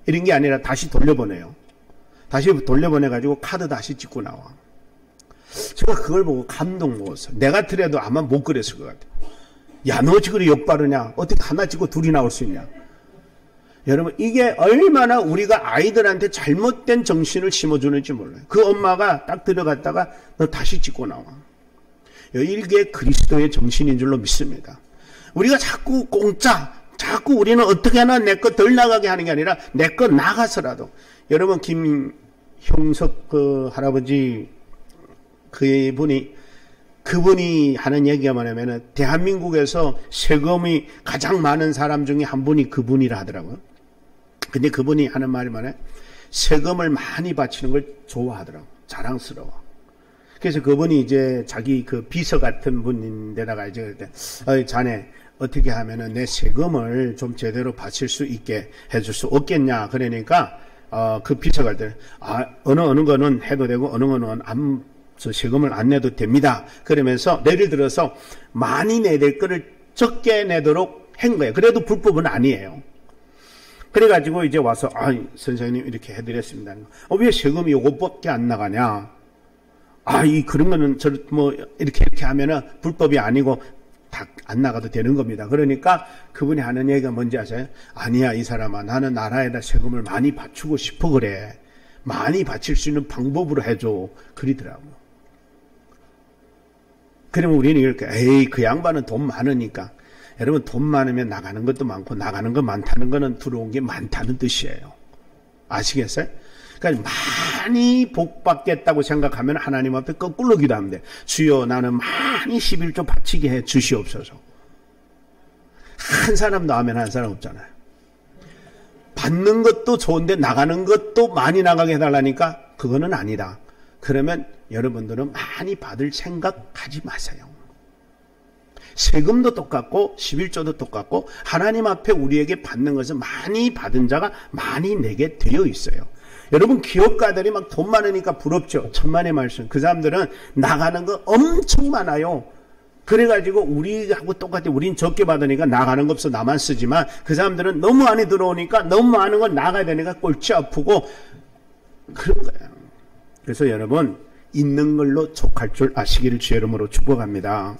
이런 게 아니라 다시 돌려보내요. 다시 돌려보내가지고 카드 다시 찍고 나와. 제가 그걸 보고 감동 먹었어요. 내 같으려도 아마 못 그랬을 것 같아요. 야, 너 지금 옆바르냐? 어떻게 하나 찍고 둘이 나올 수 있냐? 여러분, 이게 얼마나 우리가 아이들한테 잘못된 정신을 심어주는지 몰라요. 그 엄마가 딱 들어갔다가 너 다시 찍고 나와. 이게 그리스도의 정신인 줄로 믿습니다. 우리가 자꾸 자꾸 우리는 어떻게 하나 내 거 덜 나가게 하는 게 아니라 내 거 나가서라도. 여러분, 김형석 그 할아버지 그분이 하는 얘기가 뭐냐면은 대한민국에서 세금이 가장 많은 사람 중에 한 분이 그분이라 하더라고요. 근데 그분이 하는 말이 뭐냐? 세금을 많이 바치는 걸 좋아하더라고. 자랑스러워. 그래서 그분이 이제 자기 그 비서 같은 분인데다가 이제 그때 자네 어떻게 하면은 내 세금을 좀 제대로 바칠 수 있게 해줄 수 없겠냐? 그러니까 그 비서가 할 때 어느 거는 해도 되고 어느 거는 세금을 안 내도 됩니다. 그러면서 예를 들어서 많이 내야 될 거를 적게 내도록 한 거예요. 그래도 불법은 아니에요. 그래가지고 이제 와서 선생님 이렇게 해드렸습니다. 왜 세금이 요것밖에 안 나가냐? 그런 거는 이렇게 하면은 불법이 아니고 다 안 나가도 되는 겁니다. 그러니까 그분이 하는 얘기가 뭔지 아세요? 아니야, 이 사람아. 나는 나라에다 세금을 많이 바치고 싶어 그래. 많이 바칠 수 있는 방법으로 해줘. 그러더라고요. 그러면 우리는 이렇게, 그 양반은 돈 많으니까. 여러분, 돈 많으면 나가는 것도 많고, 나가는 거 많다는 거는 들어온 게 많다는 뜻이에요. 아시겠어요? 그러니까 많이 복 받겠다고 생각하면 하나님 앞에 거꾸로 기도하면 돼. 주여, 나는 많이 11조 바치게 해 주시옵소서. 한 사람도 아멘 한 사람 없잖아요. 받는 것도 좋은데 나가는 것도 많이 나가게 해달라니까 그거는 아니다. 그러면 여러분들은 많이 받을 생각하지 마세요. 세금도 똑같고 11조도 똑같고 하나님 앞에 우리에게 받는 것은 많이 받은 자가 많이 내게 되어 있어요. 여러분, 기업가들이 막 돈 많으니까 부럽죠. 천만의 말씀. 그 사람들은 나가는 거 엄청 많아요. 그래가지고 우리하고 똑같아. 우린 적게 받으니까 나가는 거 없어 나만 쓰지만 그 사람들은 너무 많이 들어오니까 너무 많은 건 나가야 되니까 꼴찌 아프고 그런 거예요. 그래서 여러분, 있는 걸로 족할 줄 아시기를 주의 이름으로 축복합니다.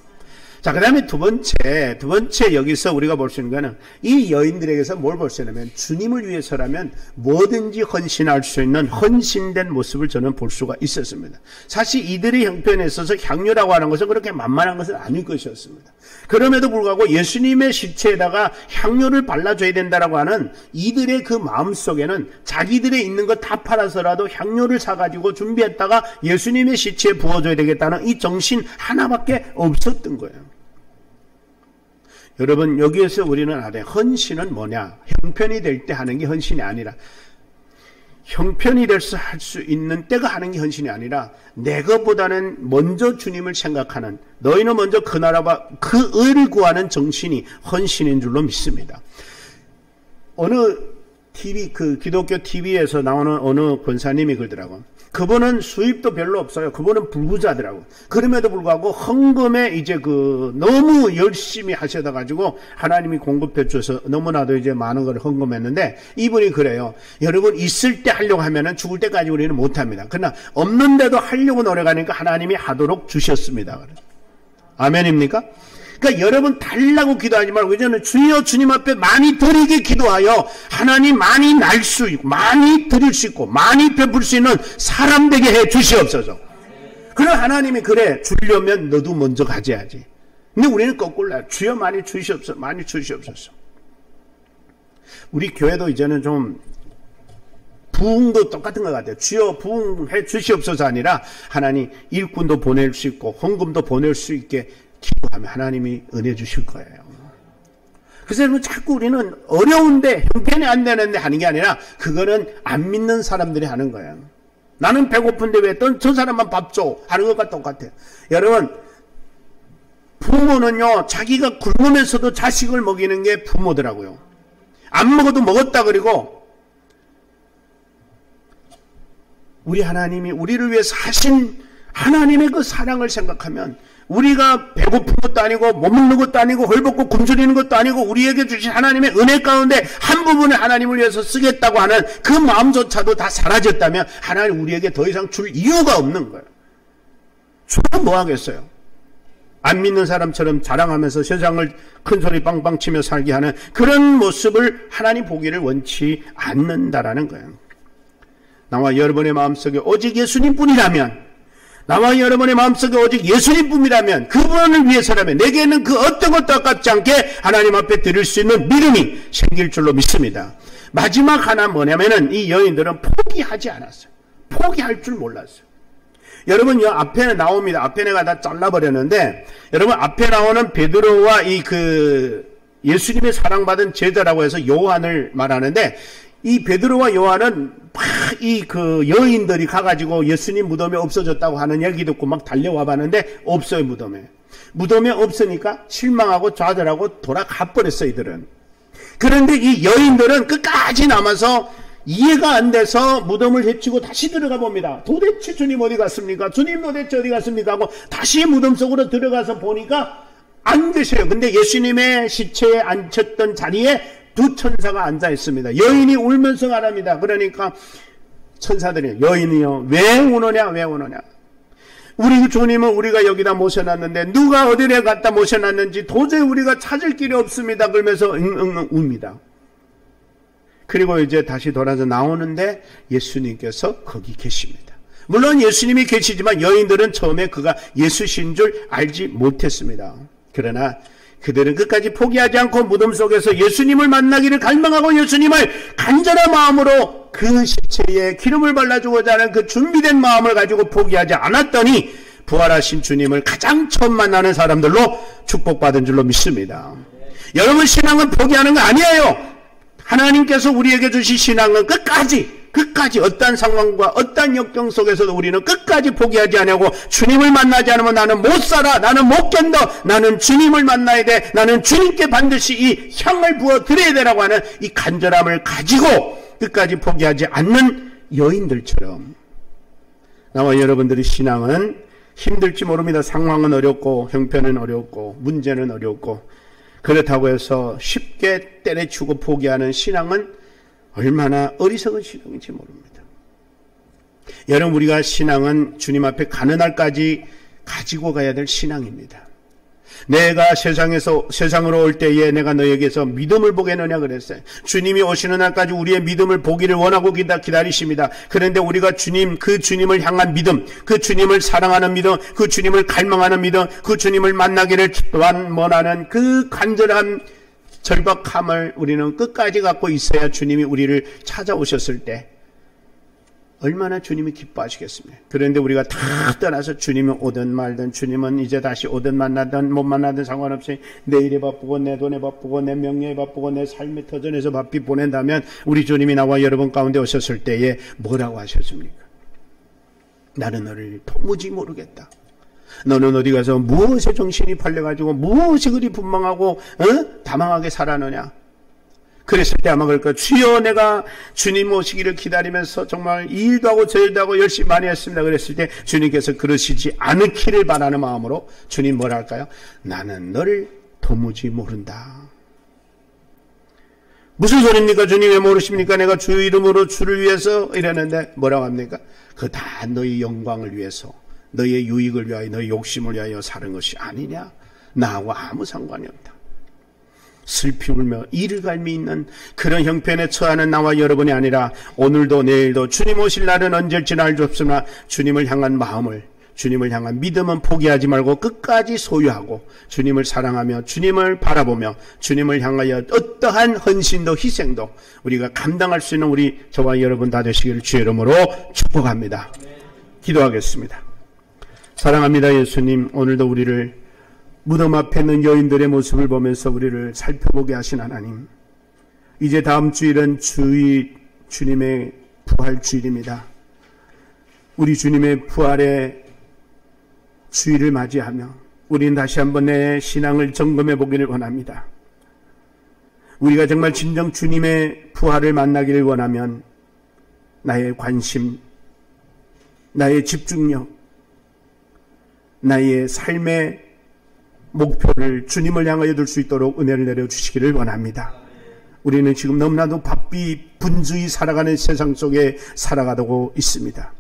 자, 그 다음에 두 번째 여기서 우리가 볼 수 있는 거는 이 여인들에게서 뭘 볼 수 있냐면 주님을 위해서라면 뭐든지 헌신할 수 있는 헌신된 모습을 저는 볼 수가 있었습니다. 사실 이들의 형편에 있어서 향유라고 하는 것은 그렇게 만만한 것은 아닐 것이었습니다. 그럼에도 불구하고 예수님의 시체에다가 향유를 발라줘야 된다라고 하는 이들의 그 마음속에는 자기들의 있는 것 다 팔아서라도 향유를 사가지고 준비했다가 예수님의 시체에 부어줘야 되겠다는 이 정신 하나밖에 없었던 거예요. 여러분, 여기에서 우리는 알아요. 헌신은 뭐냐? 형편이 될 때 하는 게 헌신이 아니라 형편이 돼서 할 수 있는 때가 하는 게 헌신이 아니라 내가보다는 먼저 주님을 생각하는 너희는 먼저 그 나라와 그 의를 구하는 정신이 헌신인 줄로 믿습니다. 어느 TV 기독교 TV에서 나오는 어느 권사님이 그러더라고. 그분은 수입도 별로 없어요. 그분은 불구자더라고. 그럼에도 불구하고 헌금에 이제 너무 열심히 하셔다 가지고 하나님이 공급해 주셔서 너무나도 이제 많은 걸 헌금했는데 이분이 그래요. 여러분, 있을 때 하려고 하면은 죽을 때까지 우리는 못 합니다. 그러나 없는데도 하려고 노력하니까 하나님이 하도록 주셨습니다. 아멘입니까? 그러니까 여러분, 달라고 기도하지 말고 저는 주여 주님 앞에 많이 드리게 기도하여 하나님 많이 날 수 있고 많이 드릴 수 있고 많이 베풀 수 있는 사람 되게 해 주시옵소서. 그럼 하나님이 그래 주려면 너도 먼저 가져야지. 근데 우리는 거꾸로요. 주여 많이 주시옵소서. 많이 주시옵소서. 우리 교회도 이제는 좀 부흥도 똑같은 것 같아요. 주여 부흥해 주시옵소서 아니라 하나님 일꾼도 보낼 수 있고 헌금도 보낼 수 있게 기도하면 하나님이 은혜 주실 거예요. 그래서 여러분, 자꾸 우리는 어려운데 형편이 안 되는데 하는 게 아니라 그거는 안 믿는 사람들이 하는 거예요. 나는 배고픈데 왜 저 사람만 밥 줘 하는 것과 똑같아요. 여러분, 부모는요 자기가 굶으면서도 자식을 먹이는 게 부모더라고요. 안 먹어도 먹었다 그리고 우리 하나님이 우리를 위해서 하신 하나님의 그 사랑을 생각하면 우리가 배고픈 것도 아니고 못 먹는 것도 아니고 헐벗고 굶주리는 것도 아니고 우리에게 주신 하나님의 은혜 가운데 한 부분을 하나님을 위해서 쓰겠다고 하는 그 마음조차도 다 사라졌다면 하나님 우리에게 더 이상 줄 이유가 없는 거예요. 주는 뭐 하겠어요? 안 믿는 사람처럼 자랑하면서 세상을 큰 소리 빵빵 치며 살게 하는 그런 모습을 하나님 보기를 원치 않는다라는 거예요. 나와 여러분의 마음속에 오직 예수님뿐이라면, 나와 여러분의 마음속에 오직 예수님뿐이라면, 그분을 위해서라면 내게는 그 어떤 것도 아깝지 않게 하나님 앞에 드릴 수 있는 믿음이 생길 줄로 믿습니다. 마지막 하나 뭐냐면은 이 여인들은 포기하지 않았어요. 포기할 줄 몰랐어요. 여러분, 이 앞에 나옵니다. 앞에 내가 다 잘라버렸는데, 여러분, 앞에 나오는 베드로와 예수님의 사랑받은 제자라고 해서 요한을 말하는데, 이 베드로와 요한은 막 여인들이 가가지고 예수님 무덤에 없어졌다고 하는 얘기 듣고 막 달려와 봤는데, 없어요, 무덤에. 무덤에 없으니까 실망하고 좌절하고 돌아가 버렸어요, 이들은. 그런데 이 여인들은 끝까지 남아서 이해가 안 돼서 무덤을 헤치고 다시 들어가 봅니다. 도대체 주님 어디 갔습니까? 주님 도대체 어디 갔습니까? 하고 다시 무덤 속으로 들어가서 보니까 안 계세요. 근데 예수님의 시체에 앉혔던 자리에 두 천사가 앉아 있습니다. 여인이 울면서 말합니다. 그러니까 천사들이, 여인이요, 왜 우느냐, 왜 우느냐. 우리 주님은 우리가 여기다 모셔놨는데 누가 어디에 갖다 모셔놨는지 도저히 우리가 찾을 길이 없습니다. 그러면서 웁니다. 그리고 이제 다시 돌아서 나오는데 예수님께서 거기 계십니다. 물론 예수님이 계시지만 여인들은 처음에 그가 예수신 줄 알지 못했습니다. 그러나 그들은 끝까지 포기하지 않고 무덤 속에서 예수님을 만나기를 갈망하고 예수님을 간절한 마음으로 그 시체에 기름을 발라주고자 하는 그 준비된 마음을 가지고 포기하지 않았더니 부활하신 주님을 가장 처음 만나는 사람들로 축복받은 줄로 믿습니다. 여러분, 신앙은 포기하는 거 아니에요. 하나님께서 우리에게 주신 신앙은 끝까지 어떠한 상황과 어떠한 역경 속에서도 우리는 끝까지 포기하지 않고 주님을 만나지 않으면 나는 못 살아, 나는 못 견뎌, 나는 주님을 만나야 돼, 나는 주님께 반드시 이 향을 부어드려야 되라고 하는 이 간절함을 가지고 끝까지 포기하지 않는 여인들처럼 나와 여러분들의 신앙은 힘들지 모릅니다. 상황은 어렵고 형편은 어렵고 문제는 어렵고 그렇다고 해서 쉽게 때려치고 포기하는 신앙은 얼마나 어리석은 신앙인지 모릅니다. 여러분, 우리가 신앙은 주님 앞에 가는 날까지 가지고 가야 될 신앙입니다. 내가 세상으로 올 때에 내가 너에게서 믿음을 보겠느냐 그랬어요. 주님이 오시는 날까지 우리의 믿음을 보기를 원하고 기다리십니다. 그런데 우리가 그 주님을 향한 믿음, 그 주님을 사랑하는 믿음, 그 주님을 갈망하는 믿음, 그 주님을 만나기를 원하는 그 간절한 절박함을 우리는 끝까지 갖고 있어야 주님이 우리를 찾아오셨을 때 얼마나 주님이 기뻐하시겠습니까? 그런데 우리가 다 떠나서 주님이 오든 말든, 주님은 이제 다시 오든 만나든 못 만나든 상관없이 내일에 바쁘고 내 돈에 바쁘고 내 명예에 바쁘고 내 삶의 터전에서 바삐 보낸다면 우리 주님이 나와 여러분 가운데 오셨을 때에 뭐라고 하셨습니까? 나는 너를 도무지 모르겠다. 너는 어디 가서 무엇에 정신이 팔려가지고 무엇이 그리 분망하고 다망하게 살았느냐? 그랬을 때 아마 그럴 거예요. 주여, 내가 주님 오시기를 기다리면서 정말 이 일도 하고 저 일도 하고 열심히 많이 했습니다. 그랬을 때 주님께서 그러시지 않기를 바라는 마음으로 주님 뭐라 할까요? 나는 너를 도무지 모른다. 무슨 소리입니까? 주님 왜 모르십니까? 내가 주 이름으로 주를 위해서 이랬는데 뭐라고 합니까? 그거 다 너희 영광을 위해서, 너희의 유익을 위하여, 너희 욕심을 위하여 사는 것이 아니냐? 나하고 아무 상관이 없다. 슬피 울며 이를 갈미 있는 그런 형편에 처하는 나와 여러분이 아니라 오늘도 내일도 주님 오실 날은 언제일지는 알 수 없으나 주님을 향한 마음을, 주님을 향한 믿음은 포기하지 말고 끝까지 소유하고 주님을 사랑하며 주님을 바라보며 주님을 향하여 어떠한 헌신도 희생도 우리가 감당할 수 있는 우리 저와 여러분 다 되시기를 주의 이름으로 축복합니다. 기도하겠습니다. 사랑합니다. 예수님, 오늘도 우리를 무덤 앞에 있는 여인들의 모습을 보면서 우리를 살펴보게 하신 하나님, 이제 다음 주일은 주님의 부활 주일입니다. 우리 주님의 부활의 주일을 맞이하며 우리는 다시 한번 내 신앙을 점검해 보기를 원합니다. 우리가 정말 진정 주님의 부활을 만나기를 원하면 나의 관심, 나의 집중력, 나의 삶의 목표를 주님을 향하여 둘 수 있도록 은혜를 내려주시기를 원합니다. 우리는 지금 너무나도 바삐 분주히 살아가는 세상 속에 살아가고 있습니다.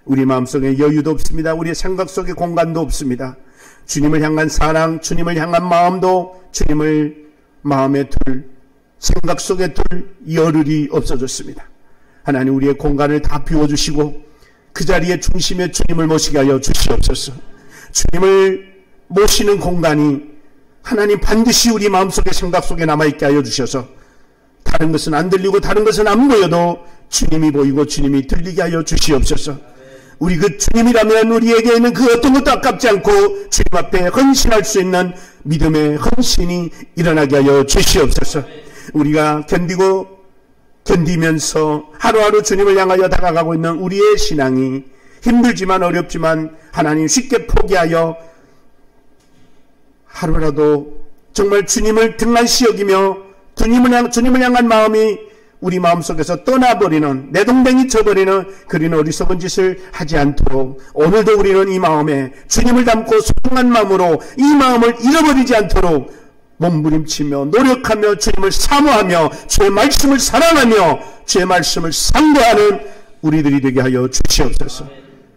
우리 마음속에 여유도 없습니다. 우리의 생각 속에 공간도 없습니다. 주님을 향한 사랑, 주님을 향한 마음도 주님을 마음에 둘, 생각 속에 둘 열흘이 없어졌습니다. 하나님, 우리의 공간을 다 비워주시고 그 자리에 중심에 주님을 모시게 하여 주시옵소서. 주님을 모시는 공간이 하나님 반드시 우리 마음속에 생각 속에 남아있게 하여 주셔서 다른 것은 안 들리고 다른 것은 안 보여도 주님이 보이고 주님이 들리게 하여 주시옵소서. 우리 그 주님이라면 우리에게는 그 어떤 것도 아깝지 않고 주님 앞에 헌신할 수 있는 믿음의 헌신이 일어나게 하여 주시옵소서. 우리가 견디면서 하루하루 주님을 향하여 다가가고 있는 우리의 신앙이 힘들지만 어렵지만 하나님 쉽게 포기하여 하루라도 정말 주님을 등한시 여기며 주님을 향한 마음이 우리 마음속에서 떠나버리는, 내동댕이 쳐버리는 그런 어리석은 짓을 하지 않도록 오늘도 우리는 이 마음에 주님을 담고 소중한 마음으로 이 마음을 잃어버리지 않도록 몸부림치며 노력하며 주님을 사모하며 주의 말씀을 사랑하며 주의 말씀을 상고하는 우리들이 되게 하여 주시옵소서.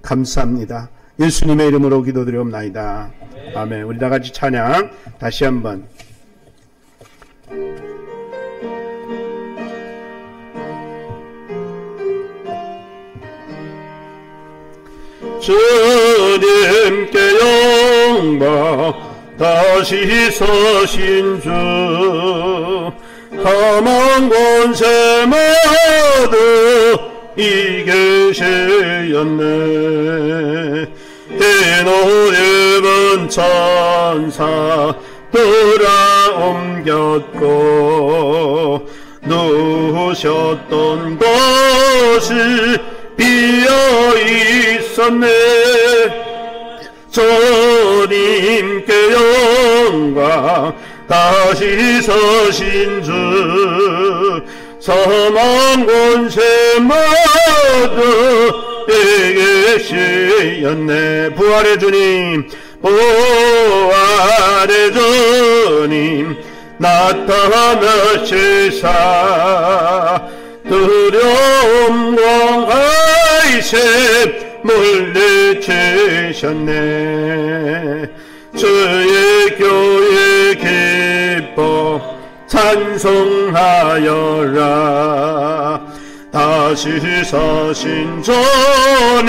감사합니다. 예수님의 이름으로 기도드리옵나이다. 아멘. 우리 다 같이 찬양 다시 한번. 주님께 영광 다시 서신 주 험한 권세 모두 이기시었네. 대노예은 천사 돌아옮겼고 누우셨던 곳이 비어 있었네. 주님께 영광 다시 서신 주 험한 권세 모두 이기시었네. 부활의 주님, 부활의 주님 나타나시사 두려움 공하이세 물리치셨네. 주의 교회 기뻐 찬송하여라. 다시 서신 주님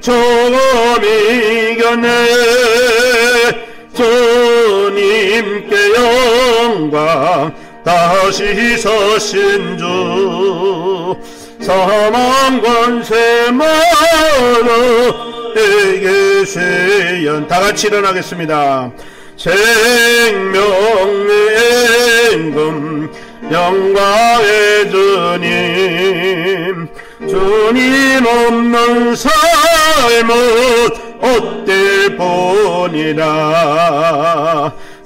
조금 이겨내. 주님께 영광 다시 서신 주 험한 권세 모두 이기시연. 다같이 일어나겠습니다. 생명의 임금 영광의 주님, 주님 없는 삶은 어때 보니라.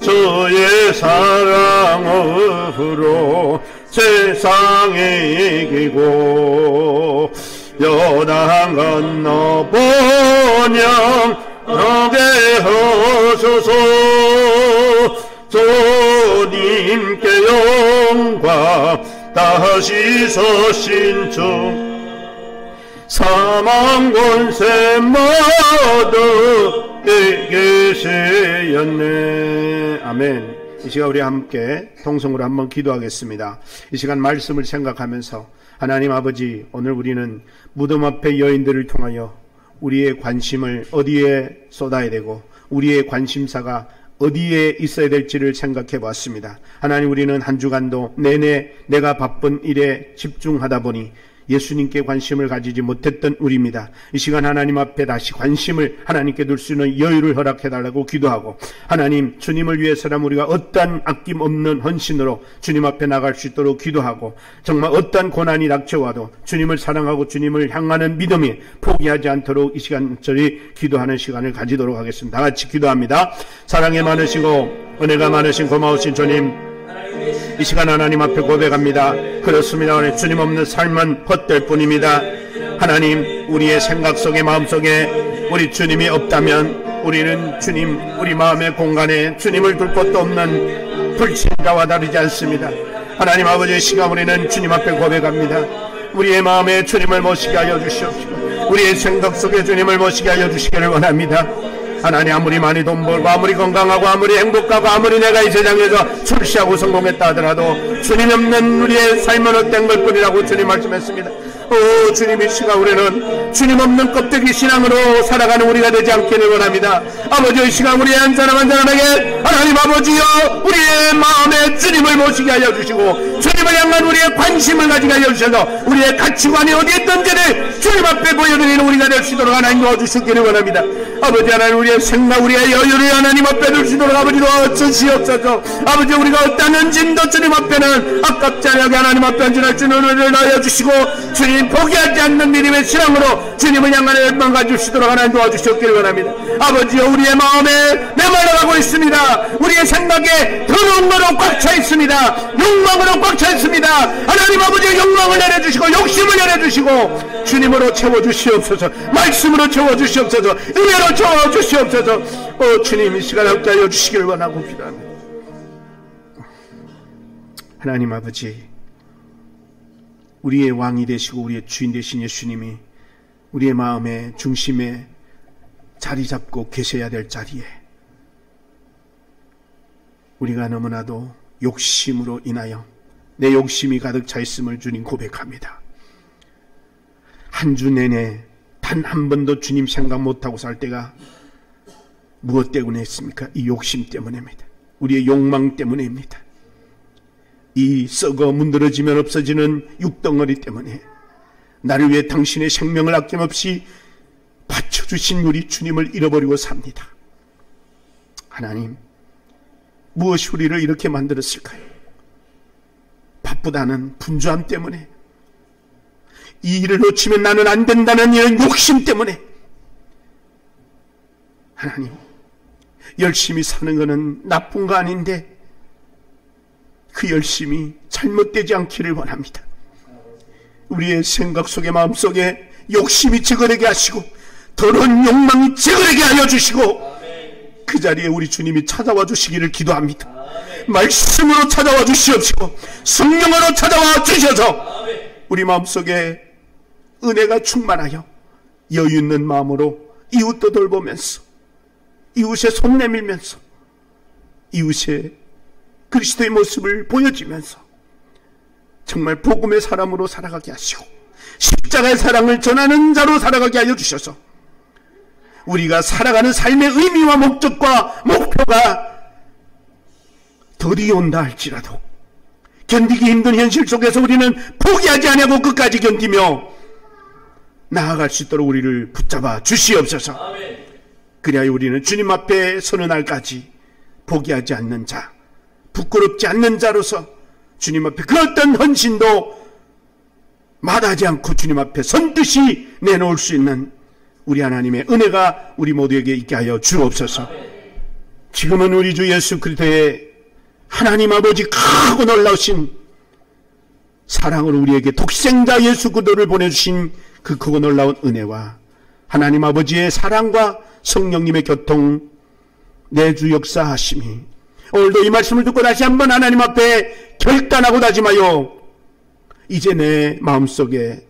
주의 사랑으로 세상에 이기고 여당 건너 번영 너게 하소서. 주님께 영광 다시 서신 주 사망 권세 모두 이기시었네. 아멘. 이 시간 우리 함께 통성으로 한번 기도하겠습니다. 이 시간 말씀을 생각하면서 하나님 아버지, 오늘 우리는 무덤 앞에 여인들을 통하여 우리의 관심을 어디에 쏟아야 되고 우리의 관심사가 어디에 있어야 될지를 생각해 보았습니다. 하나님, 우리는 한 주간도 내내 내가 바쁜 일에 집중하다 보니 예수님께 관심을 가지지 못했던 우리입니다. 이 시간 하나님 앞에 다시 관심을 하나님께 둘 수 있는 여유를 허락해달라고 기도하고, 하나님, 주님을 위해서라면 우리가 어떠한 아낌없는 헌신으로 주님 앞에 나갈 수 있도록 기도하고, 정말 어떠한 고난이 닥쳐와도 주님을 사랑하고 주님을 향하는 믿음이 포기하지 않도록 이 시간절이 기도하는 시간을 가지도록 하겠습니다. 다 같이 기도합니다. 사랑이 많으시고 은혜가 많으신 고마우신 주님, 이 시간 하나님 앞에 고백합니다. 그렇습니다. 오늘 주님 없는 삶은 헛될 뿐입니다. 하나님, 우리의 생각 속에 마음 속에 우리 주님이 없다면 우리는 주님, 우리 마음의 공간에 주님을 둘 곳도 없는 불신자와 다르지 않습니다. 하나님 아버지의 시간 우리는 주님 앞에 고백합니다. 우리의 마음에 주님을 모시게 하여 주시옵시고 우리의 생각 속에 주님을 모시게 하여 주시기를 원합니다. 하나님, 아무리 많이 돈 벌고 아무리 건강하고 아무리 행복하고 아무리 내가 이 세상에서 출세하고 성공했다 하더라도 주님 없는 우리의 삶은 헛된 것뿐이라고 주님 말씀했습니다. 오 주님, 이 시간 우리는 주님 없는 껍데기 신앙으로 살아가는 우리가 되지 않기를 원합니다. 아버지, 이 시간 우리의 한 사람 한 사람에게 하나님 아버지여 우리의 마음에 주님을 모시게 하여 주시고 주님을 향한 우리의 관심을 가지게 하여 주셔서 우리의 가치관이 어디에 있던지를 주님 앞에 보여드리는 우리가 될 수 있도록 하나님 도와주시기를 원합니다. 아버지 하나님, 우리의 생각 우리의 여유를 하나님 앞에 둘 수 있도록 아버지 도와주시옵소서. 아버지, 우리가 어떠한 짐도 주님 앞에는 아깝지 않게 하나님 앞에 안전할 주 은혜를 넣어 주시고 주님 포기하지 않는 믿음의 신앙으로 주님을 향하여 열망 가주시도록 하나님 도와주시옵기를 원합니다. 아버지여, 우리의 마음에 메말라가고 있습니다. 우리의 생각에 더러운 거로 꽉 차 있습니다. 욕망으로 꽉 차 있습니다. 하나님 아버지의 욕망을 내려주시고 욕심을 내려주시고 주님으로 채워주시옵소서. 말씀으로 채워주시옵소서. 은혜로 채워주시옵소서. 오 주님, 이 시간 함께 하여 주시기를 원하고 기도합니다. 하나님 아버지, 우리의 왕이 되시고 우리의 주인 되신 예수님이 우리의 마음의 중심에 자리 잡고 계셔야 될 자리에 우리가 너무나도 욕심으로 인하여 내 욕심이 가득 차 있음을 주님 고백합니다. 한 주 내내 단 한 번도 주님 생각 못하고 살 때가 무엇 때문에 했습니까? 이 욕심 때문입니다. 우리의 욕망 때문입니다. 이 썩어 문드러지면 없어지는 육덩어리 때문에 나를 위해 당신의 생명을 아낌없이 바쳐주신 우리 주님을 잃어버리고 삽니다. 하나님, 무엇이 우리를 이렇게 만들었을까요? 바쁘다는 분주함 때문에, 이 일을 놓치면 나는 안 된다는 이런 욕심 때문에. 하나님, 열심히 사는 것은 나쁜 거 아닌데 그 열심이 잘못되지 않기를 원합니다. 우리의 생각 속에 마음 속에 욕심이 저거되게 하시고 더러운 욕망이 저거되게 하여 주시고 그 자리에 우리 주님이 찾아와 주시기를 기도합니다. 말씀으로 찾아와 주시옵시고 성령으로 찾아와 주셔서 우리 마음속에 은혜가 충만하여 여유 있는 마음으로 이웃도 돌보면서 이웃의 손 내밀면서 이웃의 그리스도의 모습을 보여주면서 정말 복음의 사람으로 살아가게 하시고 십자가의 사랑을 전하는 자로 살아가게 하여 주셔서 우리가 살아가는 삶의 의미와 목적과 목표가 더디 온다 할지라도 견디기 힘든 현실 속에서 우리는 포기하지 아니하고 끝까지 견디며 나아갈 수 있도록 우리를 붙잡아 주시옵소서. 그리하여 우리는 주님 앞에 서는 날까지 포기하지 않는 자, 부끄럽지 않는 자로서 주님 앞에 그 어떤 헌신도 마다하지 않고 주님 앞에 선뜻이 내놓을 수 있는 우리 하나님의 은혜가 우리 모두에게 있게 하여 주옵소서. 지금은 우리 주 예수 그리스도의 하나님 아버지 크고 놀라우신 사랑으로 우리에게 독생자 예수 그리스도를 보내주신 그 크고 놀라운 은혜와 하나님 아버지의 사랑과 성령님의 교통 내주 역사하심이 오늘도 이 말씀을 듣고 다시 한번 하나님 앞에 결단하고 다짐하여 이제 내 마음속에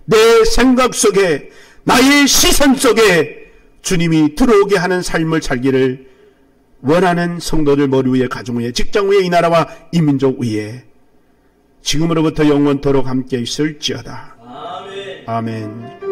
내 생각 속에 나의 시선 속에 주님이 들어오게 하는 삶을 살기를 원하는 성도들 머리 위에 가정 위에 직장 위에 이 나라와 이 민족 위에 지금으로부터 영원토록 함께 있을지어다. 아멘. 아멘.